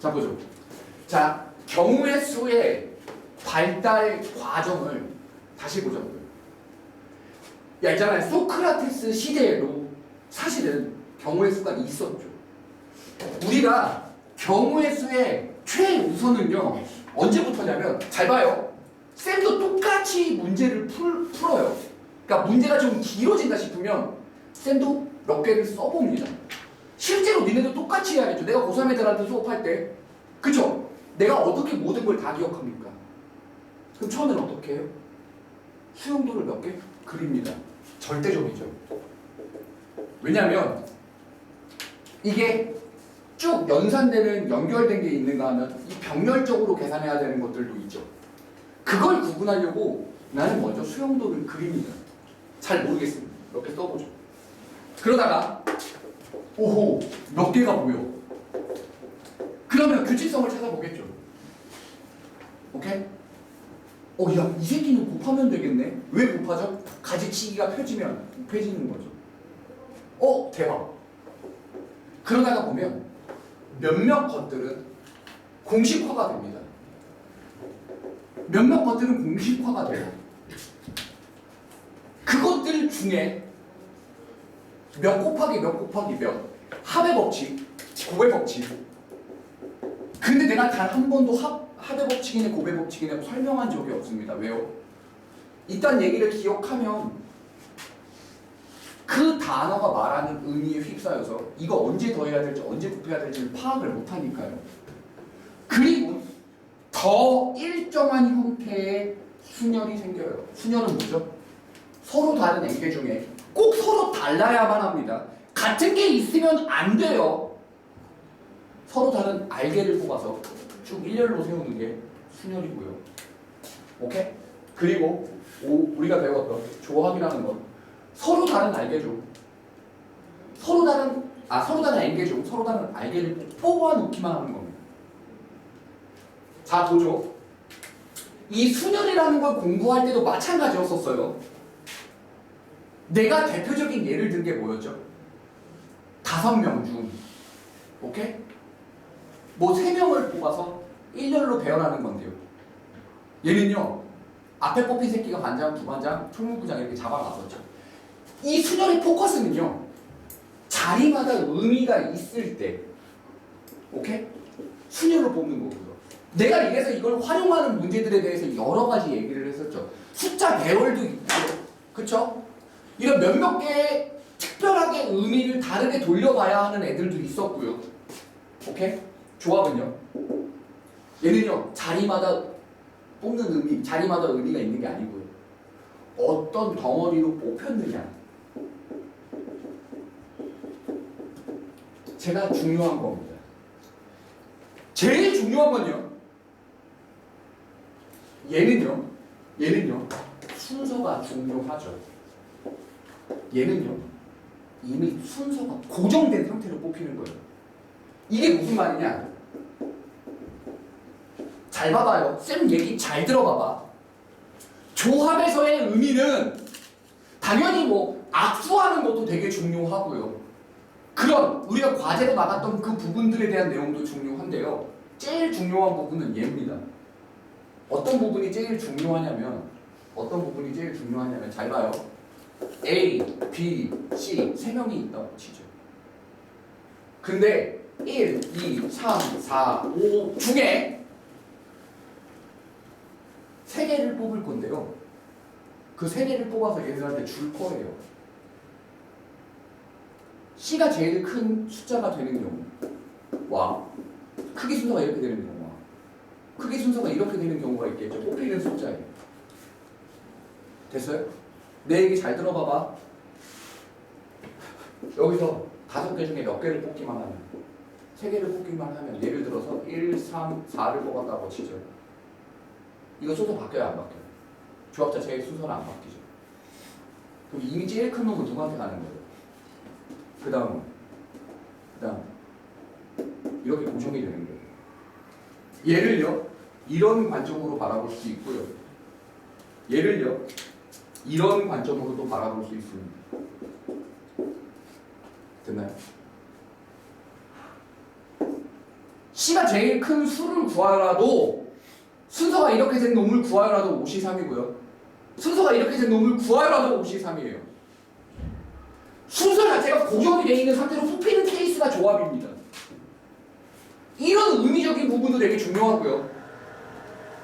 자, 보죠. 자, 경우의 수의 발달 과정을 다시 보자고요. 야, 있잖아요. 소크라테스 시대에도 사실은 경우의 수가 있었죠. 우리가 경우의 수의 최우선은요, 언제부터냐면, 잘 봐요. 쌤도 똑같이 문제를 풀어요. 그러니까 문제가 좀 길어진다 싶으면 쌤도 몇 개를 써봅니다. 실제로 니네도 똑같이 해야겠죠. 내가 고3 애들한테 수업할 때, 그쵸? 내가 어떻게 모든 걸 다 기억합니까? 그럼 처음에는 어떻게 해요? 수용도를 몇 개? 그립니다. 절대적이죠. 왜냐하면 이게 쭉 연산되는 연결된 게 있는가 하면 이 병렬적으로 계산해야 되는 것들도 있죠. 그걸 구분하려고 나는 먼저 수용도를 그립니다. 잘 모르겠습니다. 몇 개 써보죠. 그러다가 오호, 몇 개가 보여. 그러면 규칙성을 찾아보겠죠. 오케이? 야, 이 새끼는 곱하면 되겠네. 왜 곱하죠? 가지치기가 펴지면 곱해지는 거죠. 대박. 그러다가 보면 몇몇 것들은 공식화가 됩니다. 몇몇 것들은 공식화가 돼요. 그것들 중에 몇 곱하기 몇 곱하기 몇, 합의 법칙, 곱의 법칙. 근데 내가 단 한 번도 합의 법칙이네 곱의 법칙이네 설명한 적이 없습니다. 왜요? 이딴 얘기를 기억하면 그 단어가 말하는 의미에 휩싸여서 이거 언제 더해야 될지 언제 곱해야 될지를 파악을 못하니까요. 그리고 더 일정한 형태의 순열이 생겨요. 순열은 뭐죠? 서로 다른 N개 중에 꼭 서로 달라야만 합니다. 같은 게 있으면 안 돼요. 서로 다른 R개를 뽑아서 쭉 일렬로 세우는 게 순열이고요. 오케이? 그리고 우리가 배웠던 조합이라는 건 서로 다른 R개죠. 서로 다른 N개죠. 서로 다른 R개를 뽑아 놓기만 하는 겁니다. 자, 보죠. 이 순열이라는 걸 공부할 때도 마찬가지였었어요. 내가 대표적인 예를 든 게 뭐였죠? 5명 중, 오케이? 뭐 3명을 뽑아서 일렬로 배열하는 건데요. 얘는요, 앞에 뽑힌 새끼가 반장, 부반장, 총무부장 이렇게 잡아놨었죠. 이 순열의 포커스는요, 자리마다 의미가 있을 때, 오케이? 순열로 뽑는 거고요. 내가 이래서 이걸 활용하는 문제들에 대해서 여러 가지 얘기를 했었죠. 숫자 배열도 있고, 그쵸? 이런 몇몇 개의 특별하게 의미를 다르게 돌려봐야 하는 애들도 있었고요. 오케이? 조합은요. 얘는요, 자리마다 뽑는 의미, 자리마다 의미가 있는 게 아니고요. 어떤 덩어리로 뽑혔느냐. 제가 중요한 겁니다. 제일 중요한 건요. 얘는요, 순서가 중요하죠. 얘는요, 이미 순서가 고정된 상태로 뽑히는 거예요. 이게 무슨 말이냐? 잘 봐봐요. 쌤 얘기 잘 들어봐봐. 조합에서의 의미는 당연히 뭐 악수하는 것도 되게 중요하고요. 그런 우리가 과제로 나갔던 그 부분들에 대한 내용도 중요한데요. 제일 중요한 부분은 얘입니다. 어떤 부분이 제일 중요하냐면 잘 봐요. A, B, C 3명이 있다고 치죠. 근데 1, 2, 3, 4, 5 중에 3개를 뽑을 건데요. 그 3개를 뽑아서 얘들한테 줄 거예요. C가 제일 큰 숫자가 되는 경우와 크기 순서가 이렇게 되는 경우와 크기 순서가 이렇게 되는 경우가 있겠죠. 뽑히는 숫자예요. 됐어요? 내 얘기 잘 들어봐봐. 여기서 5개 중에 몇 개를 뽑기만 하면 3개를 뽑기만 하면 예를 들어서 1, 3, 4를 뽑았다고 치죠. 이거 순서 바뀌어요? 안 바뀌어요? 조합 자체의 순서는 안 바뀌죠. 그럼 이미 제일 큰 놈은 누구한테 가는 거예요? 그 다음 이렇게 고정이 되는 거예요. 얘를요 이런 관점으로 바라볼 수 있고요. 얘를요 이런 관점으로도 바라볼 수 있습니다. 됐나요? C가 제일 큰 수를 구하여라도 순서가 이렇게 된 놈을 구하여라도 5시 3이고요. 순서가 이렇게 된 놈을 구하여라도 5시 3이에요. 순서 자체가 고정이 되어 있는 상태로 뽑히는 케이스가 조합입니다. 이런 의미적인 부분도 되게 중요하고요.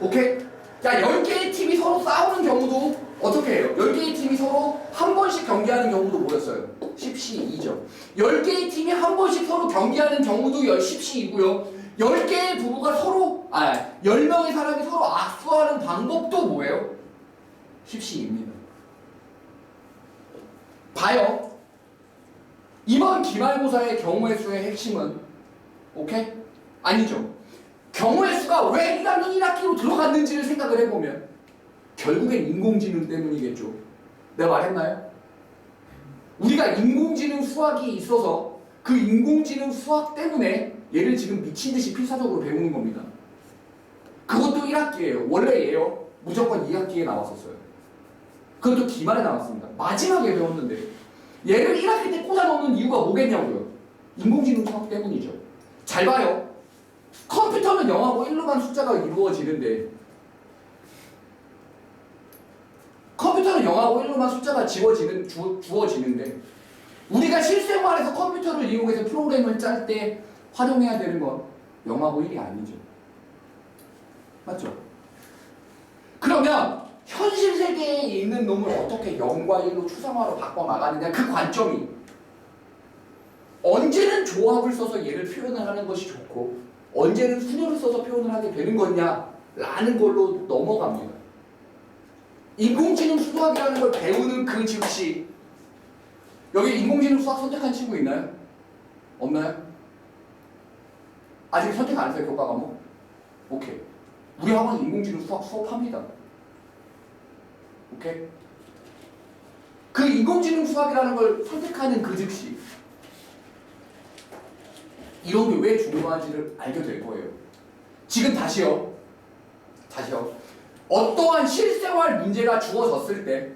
오케이? 자, 10개의 팀이 서로 싸우는 경우도 어떻게 해요? 10개의 팀이 서로 한 번씩 경기하는 경우도 뭐였어요? 10시 2죠. 10개의 팀이 한 번씩 서로 경기하는 경우도 10시 2고요. 10개의 부부가 서로 10명의 사람이 서로 악수하는 방법도 뭐예요? 10시 2입니다. 봐요. 이번 기말고사의 경우의 수의 핵심은 오케이? 아니죠. 경우의 수가 왜 1학년 1학기로 들어갔는지를 생각을 해보면 결국엔 인공지능 때문이겠죠. 내가 말했나요? 우리가 인공지능 수학이 있어서 그 인공지능 수학 때문에 얘를 지금 미친듯이 필사적으로 배우는 겁니다. 그것도 1학기예요. 원래 얘요. 무조건 2학기에 나왔었어요. 그것도 기말에 나왔습니다. 마지막에 배웠는데 얘를 1학기 때 꽂아놓는 이유가 뭐겠냐고요. 인공지능 수학 때문이죠. 잘 봐요. 컴퓨터는 0하고 1로만 숫자가 이루어지는데 컴퓨터는 0하고 1로만 숫자가 주어지는데 우리가 실생활에서 컴퓨터를 이용해서 프로그램을 짤 때 활용해야 되는 건 0하고 1이 아니죠. 맞죠? 그러면 현실 세계에 있는 놈을 어떻게 0과 1로 추상화로 바꿔나가느냐 그 관점이 언제는 조합을 써서 얘를 표현을 하는 것이 좋고 언제는 순열을 써서 표현을 하게 되는 거냐라는 걸로 넘어갑니다. 인공지능 수학이라는 걸 배우는 그 즉시 여기 인공지능 수학 선택한 친구 있나요? 없나요? 아직 선택 안 했어요 교과 과목? 오케이. 우리 학원은 인공지능 수학 수업합니다. 오케이? 그 인공지능 수학이라는 걸 선택하는 그 즉시 이런 게 왜 중요한지를 알게 될 거예요. 지금 다시요. 어떠한 실생활 문제가 주어졌을 때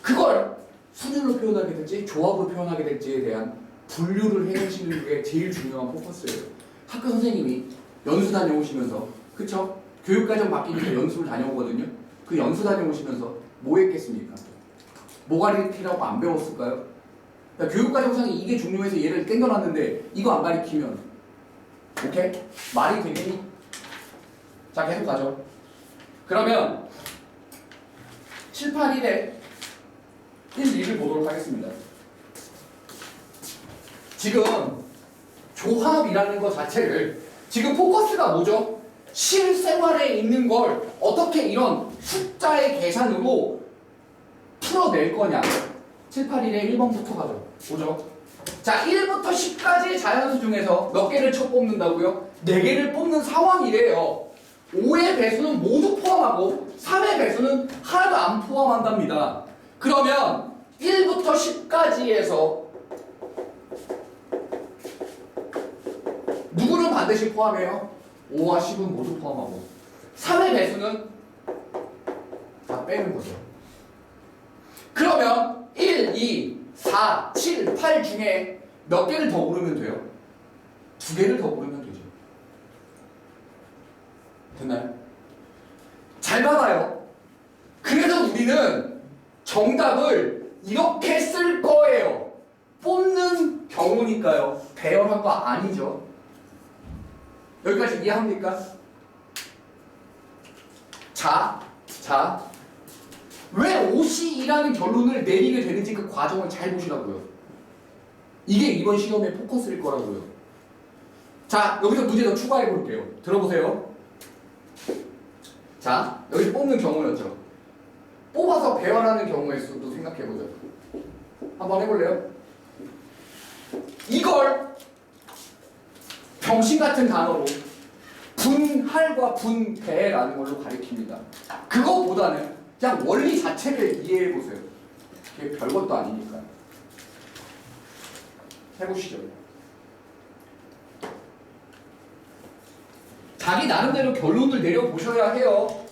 그걸 순열로 표현하게 될지 조합으로 표현하게 될지에 대한 분류를 해내시는 게 제일 중요한 포커스예요. 학교 선생님이 연수 다녀오시면서 그쵸? 교육과정 바뀌니까 연수를 다녀오거든요. 그 연수 다녀오시면서 뭐 했겠습니까? 뭐가 가리키라고 안 배웠을까요? 그러니까 교육과정상이 이게 중요해서 얘를 땡겨놨는데 이거 안 가리키면 오케이? 말이 되겠니? 자 계속 가죠. 그러면 7, 8, 1에 1, 2를 보도록 하겠습니다. 지금 조합이라는 것 자체를 지금 포커스가 뭐죠? 실생활에 있는 걸 어떻게 이런 숫자의 계산으로 풀어낼 거냐. 7, 8, 1에 1번부터 가죠. 보죠. 자, 1부터 10까지의 자연수 중에서 몇 개를 쳐 뽑는다고요? 4개를 뽑는 상황이래요. 5의 배수는 모두 포함하고 3의 배수는 하나도 안 포함한답니다. 그러면 1부터 10까지에서 누구는 반드시 포함해요? 5와 10은 모두 포함하고 3의 배수는 다 빼는 거죠. 그러면 1, 2, 4, 7, 8 중에 몇 개를 더 고르면 돼요? 2개를 더 고르면 되죠. 됐나요? 잘 봐봐요. 그래서 우리는 정답을 이렇게 쓸 거예요. 뽑는 경우니까요. 배열한 거 아니죠. 여기까지 이해합니까? 자, 왜 5C2라는 결론을 내리게 되는지 그 과정을 잘 보시라고요. 이게 이번 시험의 포커스일 거라고요. 자, 여기서 문제 더 추가해 볼게요. 들어보세요. 자, 여기 뽑는 경우였죠. 뽑아서 배열하는 경우의 수도 생각해보죠. 한번 해볼래요? 이걸 병신 같은 단어로 분할과 분배라는 걸로 가리킵니다. 그것보다는 그냥 원리 자체를 이해해보세요. 그게 별것도 아니니까요. 해보시죠. 자기 나름대로 결론을 내려보셔야 해요.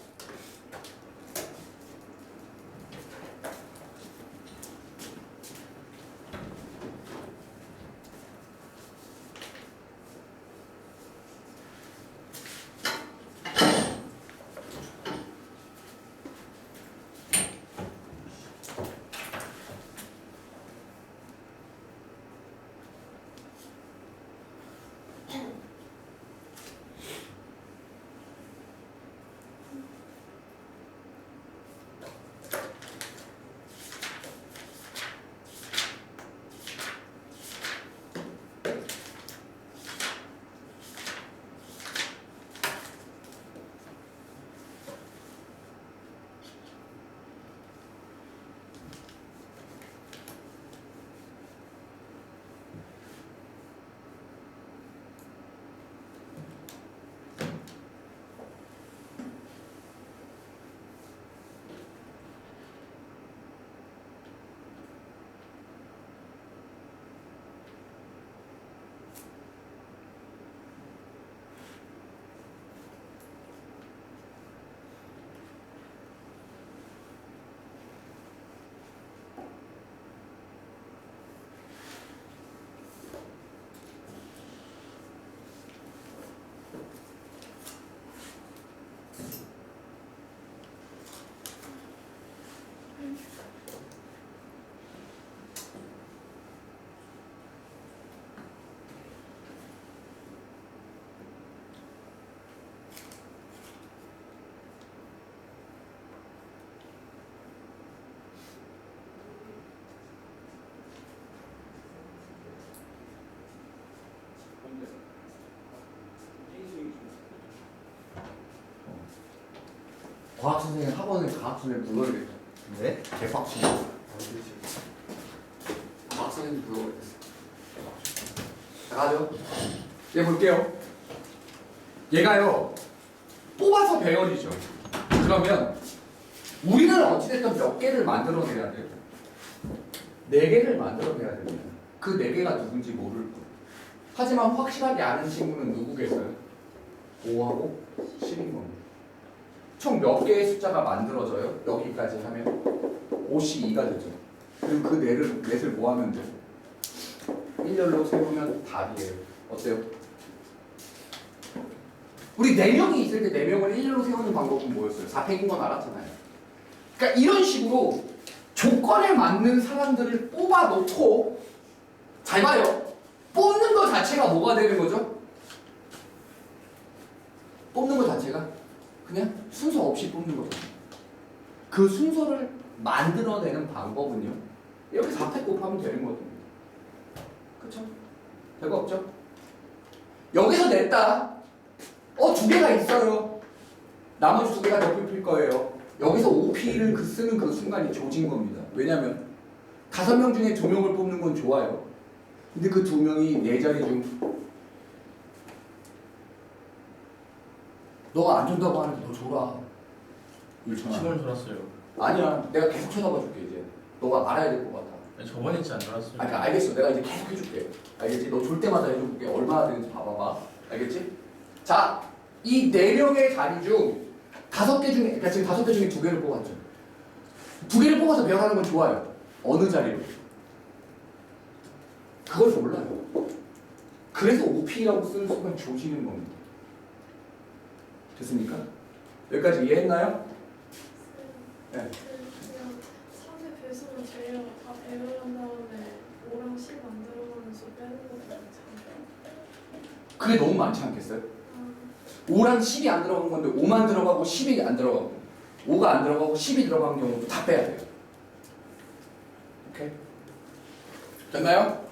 과학 선생님 학원에 과학 선생님 불러야겠다. 네? 개빡치. 과학 선생님 불러야겠어. 자, 가죠. 얘 볼게요. 얘가요 뽑아서 배열이죠. 그러면 우리는 어찌됐든 몇 개를 만들어내야 돼요? 4개를 만들어내야 됩니다. 그 4개가 누군지 모를 거. 하지만 확실하게 아는 친구는 누구겠어요? 5하고 10인 겁니다. 총 몇 개의 숫자가 만들어져요? 여기까지 하면 5씩 2가 되죠. 그럼 그 넷을 뭐 하면 돼요? 일렬로 세우면 답이에요. 어때요? 우리 4명이 있을 때 4명을 일렬로 세우는 방법은 뭐였어요? 4팩인 건 알았잖아요. 그러니까 이런 식으로 조건에 맞는 사람들을 뽑아 놓고 잘 봐요. 뽑는 것 자체가 뭐가 되는 거죠? 뽑는 것 자체가 그냥 순서 없이 뽑는 거죠. 그 순서를 만들어내는 방법은요. 이렇게 4팩 곱하면 되는 거거든요. 그쵸? 별거 없죠? 여기서 냈다. 2개가 있어요. 나머지 2개가 더 뽑힐 거예요. 여기서 OP를 쓰는 그 순간이 조진 겁니다. 왜냐면 5명 중에 2명을 뽑는 건 좋아요. 근데 그 2명이 내 자리 중 너가 안 준다고 하는데 너 줘라. 율천아. 신문 들었어요. 아니야. 내가 계속 쳐다봐 줄게 이제. 너가 알아야 될 것 같아. 저번에 진짜 안 들었어요. 그러니까 알겠어. 내가 이제 계속 해줄게. 알겠지? 너 줄 때마다 해줄게. 얼마나 되는지 봐봐봐. 알겠지? 자, 이 4명의 자리 중 5개 중에, 그러니까 지금 5개 중에 2개를 뽑았죠. 2개를 뽑아서 배열하는 건 좋아요. 어느 자리로? 그걸 몰라요. 그래서 OP라고 쓰는 순간 조지는 겁니다. 됐습니까? 여기까지 이해했나요? 네. 그냥 3의 배수를 제외하고 다 배열한 다음에 5랑 10 안 들어가는 수 빼는 것도 괜찮아요. 그게 너무 많지 않겠어요? 5랑 10이 안 들어간 건데 5만 들어가고 10이 안 들어가고 5가 안 들어가고 10이 들어간 경우도 다 빼야 돼요. 오케이? 됐나요?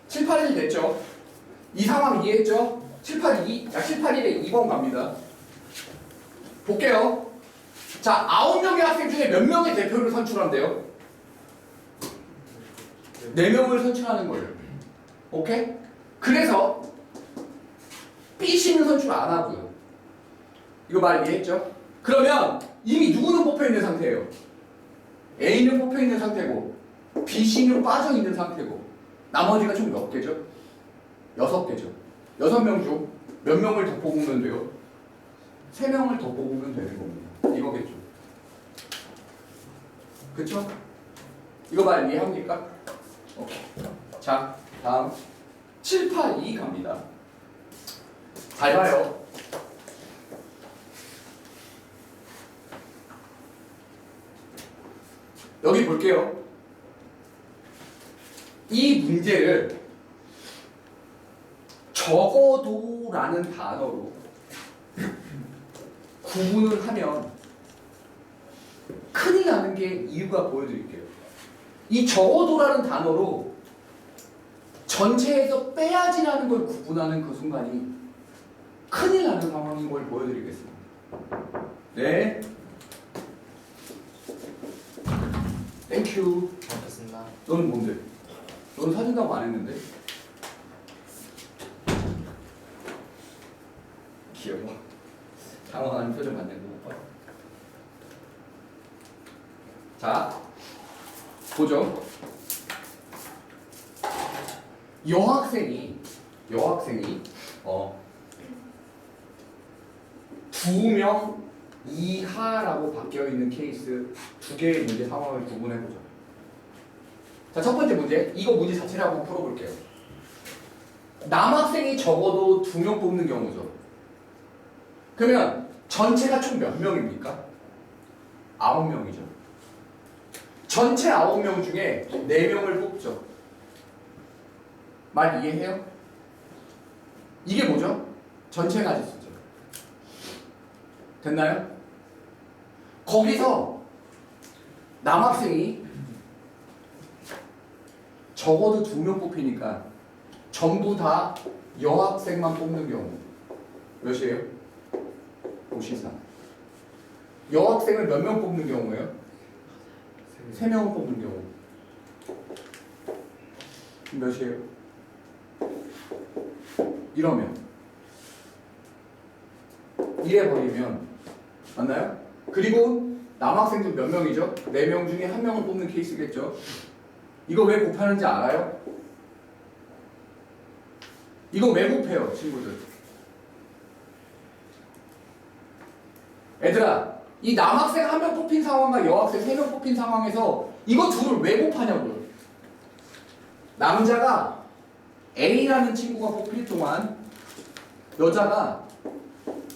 7, 8, 1 됐죠? 이 상황 이해했죠? 7, 8, 2, 7, 8, 1에 2번 갑니다. 볼게요. 자, 9명의 학생 중에 몇 명의 대표를 선출한대요? 4명을 선출하는 거예요. 오케이? 그래서 B씨는 선출 안 하고요. 이거 말 이해했죠? 그러면 이미 누구는 뽑혀 있는 상태예요? A는 뽑혀 있는 상태고 B씨는 빠져 있는 상태고 나머지가 총 몇 개죠? 6개죠. 6명 중 몇 명을 더 뽑으면 돼요? 3명을 더 뽑으면 되는 겁니다. 이거겠죠. 그쵸? 이거 말 이해합니까? 오케이. 자, 다음 7, 8, 2 갑니다. 잘 봐요. 여기 볼게요. 이 문제를 적어도라는 단어로 구분을 하면 큰일 나는 게 이유가 보여드릴게요. 이 적어도라는 단어로 전체에서 빼야지라는 걸 구분하는 그 순간이 큰일 나는 상황인 걸 보여드리겠습니다. 네. 땡큐. 알겠습니다. 너는 뭔데? 너는 사준다고 안 했는데? 귀여워. 당황하는 표정 안 내고 못 봐요. 자, 보죠. 여학생이 2명 이하라고 바뀌어 있는 케이스 2개의 문제 상황을 구분해 보죠. 자, 첫 번째 문제. 이거 문제 자체를 한번 풀어볼게요. 남학생이 적어도 2명 뽑는 경우죠. 그러면 전체가 총 몇 명입니까? 9명이죠. 전체 9명 중에 4명을 뽑죠. 말 이해해요? 이게 뭐죠? 전체 가지수죠. 됐나요? 거기서 남학생이 적어도 2명 뽑히니까 전부 다 여학생만 뽑는 경우 몇이에요? 5시 3. 여학생을 몇 명 뽑는 경우예요? 3명을 뽑는 경우. 몇이에요? 이러면 이래 버리면 맞나요? 그리고 남학생들 몇 명이죠? 4명 중에 1명을 뽑는 케이스겠죠? 이거 왜 곱하는지 알아요? 이거 왜 곱해요, 친구들? 얘들아, 이 남학생 1명 뽑힌 상황과 여학생 3명 뽑힌 상황에서 이거 둘을 왜 곱하냐고요? 남자가 A라는 친구가 뽑힐 동안 여자가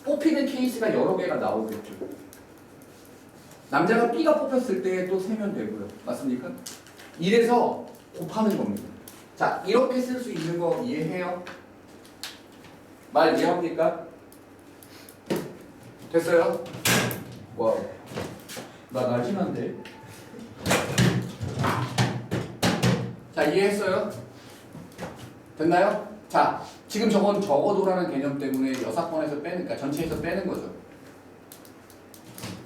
뽑히는 케이스가 여러 개가 나오겠죠. 남자가 B가 뽑혔을 때 또 세면 되고요. 맞습니까? 이래서 곱하는 겁니다. 자, 이렇게 쓸 수 있는 거 이해해요? 말 이해합니까? 됐어요? 와우. 나 날씬한데? 자, 이해했어요? 됐나요? 자, 지금 저건 적어도라는 개념 때문에 여사건에서 빼는, 그러니까 전체에서 빼는 거죠.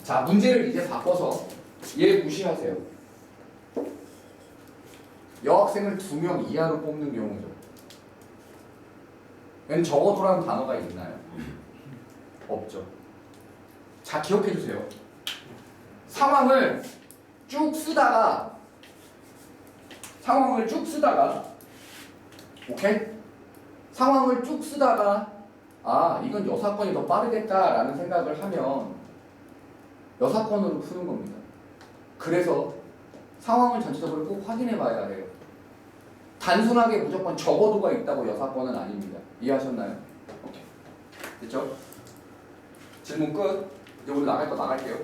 자, 문제를 이제 바꿔서 얘 무시하세요. 여학생을 2명 이하로 뽑는 경우죠. 얘는 적어도라는 단어가 있나요? 없죠. 자, 기억해 주세요. 상황을 쭉 쓰다가 오케이? 상황을 쭉 쓰다가 아, 이건 여사건이 더 빠르겠다라는 생각을 하면 여사건으로 푸는 겁니다. 그래서 상황을 전체적으로 꼭 확인해 봐야 해요. 단순하게 무조건 적어도가 있다고 여사건은 아닙니다. 이해하셨나요? 오케이. 됐죠? 질문 끝. 이제 우리 나갈 거 나갈게요.